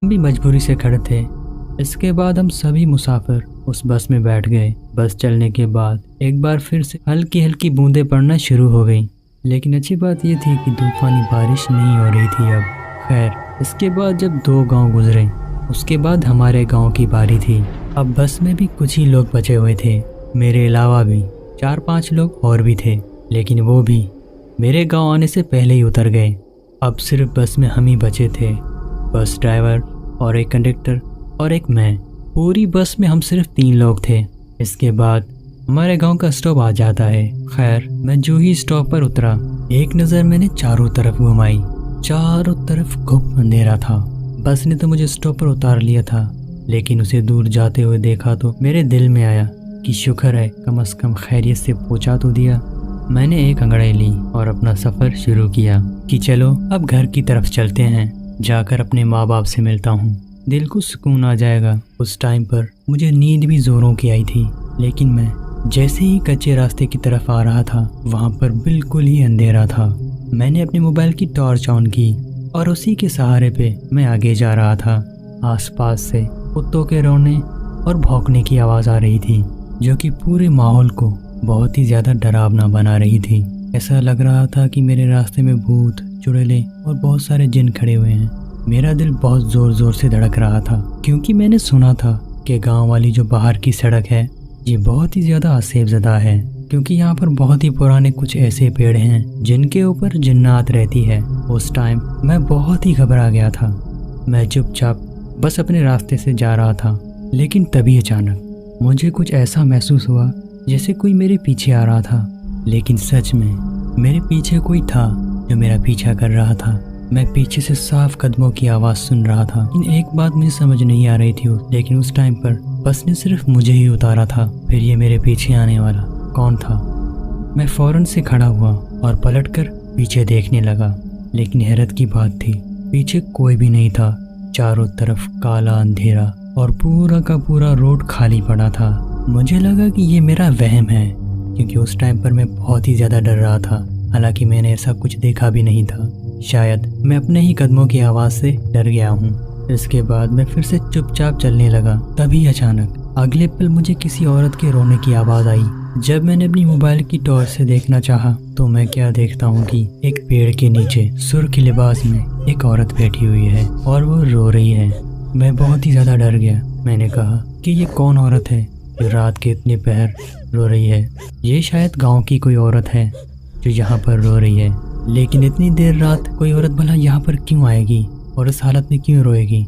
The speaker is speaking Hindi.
भी मजबूरी से खड़े थे। इसके बाद हम सभी मुसाफिर उस बस में बैठ गए। बस चलने के बाद एक बार फिर से हल्की हल्की बूंदें पड़ना शुरू हो गई, लेकिन अच्छी बात यह थी कि तूफानी बारिश नहीं हो रही थी अब। खैर, इसके बाद जब 2 गांव गुजरे उसके बाद हमारे गांव की बारी थी। अब बस में भी कुछ ही लोग बचे हुए थे, मेरे अलावा भी 4-5 लोग और भी थे, लेकिन वो भी मेरे गांव आने से पहले ही उतर गए। अब सिर्फ बस में हम ही बचे थे, बस ड्राइवर और एक कंडक्टर और एक मैं। पूरी बस में हम सिर्फ 3 लोग थे। इसके बाद हमारे गांव का स्टॉप आ जाता है। खैर, मैं जो ही स्टॉप पर उतरा, एक नज़र मैंने चारों तरफ घुमाई। चारों तरफ खूब अंधेरा था। बस ने तो मुझे स्टॉप पर उतार लिया था, लेकिन उसे दूर जाते हुए देखा तो मेरे दिल में आया कि शुक्र है कम से कम खैरियत से पहुंचा तो दिया। मैंने एक अंगड़ाई ली और अपना सफ़र शुरू किया कि चलो अब घर की तरफ चलते हैं, जाकर अपने माँ बाप से मिलता हूँ, दिल को सुकून आ जाएगा। उस टाइम पर मुझे नींद भी ज़ोरों की आई थी, लेकिन मैं जैसे ही कच्चे रास्ते की तरफ आ रहा था वहाँ पर बिल्कुल ही अंधेरा था। मैंने अपने मोबाइल की टॉर्च ऑन की और उसी के सहारे पे मैं आगे जा रहा था। आसपास से कुत्तों के रोने और भौंकने की आवाज़ आ रही थी, जो कि पूरे माहौल को बहुत ही ज़्यादा डरावना बना रही थी। ऐसा लग रहा था कि मेरे रास्ते में भूत, चुड़ैलें और बहुत सारे जिन खड़े हुए हैं। मेरा दिल बहुत ज़ोर ज़ोर से धड़क रहा था, क्योंकि मैंने सुना था कि गांव वाली जो बाहर की सड़क है ये बहुत ही ज़्यादा आसेबज़दा है, क्योंकि यहाँ पर बहुत ही पुराने कुछ ऐसे पेड़ हैं जिनके ऊपर जिन्नात रहती है। उस टाइम मैं बहुत ही घबरा गया था। मैं चुपचाप बस अपने रास्ते से जा रहा था, लेकिन तभी अचानक मुझे कुछ ऐसा महसूस हुआ जैसे कोई मेरे पीछे आ रहा था। लेकिन सच में मेरे पीछे कोई था जो मेरा पीछा कर रहा था। मैं पीछे से साफ कदमों की आवाज़ सुन रहा था, लेकिन एक बात मुझे समझ नहीं आ रही थी। लेकिन उस टाइम पर बस ने सिर्फ मुझे ही उतारा था, फिर ये मेरे पीछे आने वाला कौन था? मैं फ़ौरन से खड़ा हुआ और पलटकर पीछे देखने लगा, लेकिन हैरत की बात थी, पीछे कोई भी नहीं था। चारों तरफ काला अंधेरा और पूरा का पूरा रोड खाली पड़ा था। मुझे लगा कि ये मेरा वहम है, क्योंकि उस टाइम पर मैं बहुत ही ज़्यादा डर रहा था। हालांकि मैंने ऐसा कुछ देखा भी नहीं था। शायद मैं अपने ही कदमों की आवाज़ से डर गया हूँ। इसके बाद मैं फिर से चुपचाप चलने लगा। तभी अचानक अगले पल मुझे किसी औरत के रोने की आवाज़ आई। जब मैंने अपनी मोबाइल की टॉर्च से देखना चाहा तो मैं क्या देखता हूँ कि एक पेड़ के नीचे सुर्ख लिबास में एक औरत बैठी हुई है और वो रो रही है। मैं बहुत ही ज़्यादा डर गया। मैंने कहा कि ये कौन औरत है जो रात के इतने पहर रो रही है? ये शायद गांव की कोई औरत है जो यहाँ पर रो रही है, लेकिन इतनी देर रात कोई औरत भला यहाँ पर क्यों आएगी और इस हालत में क्यों रोएगी?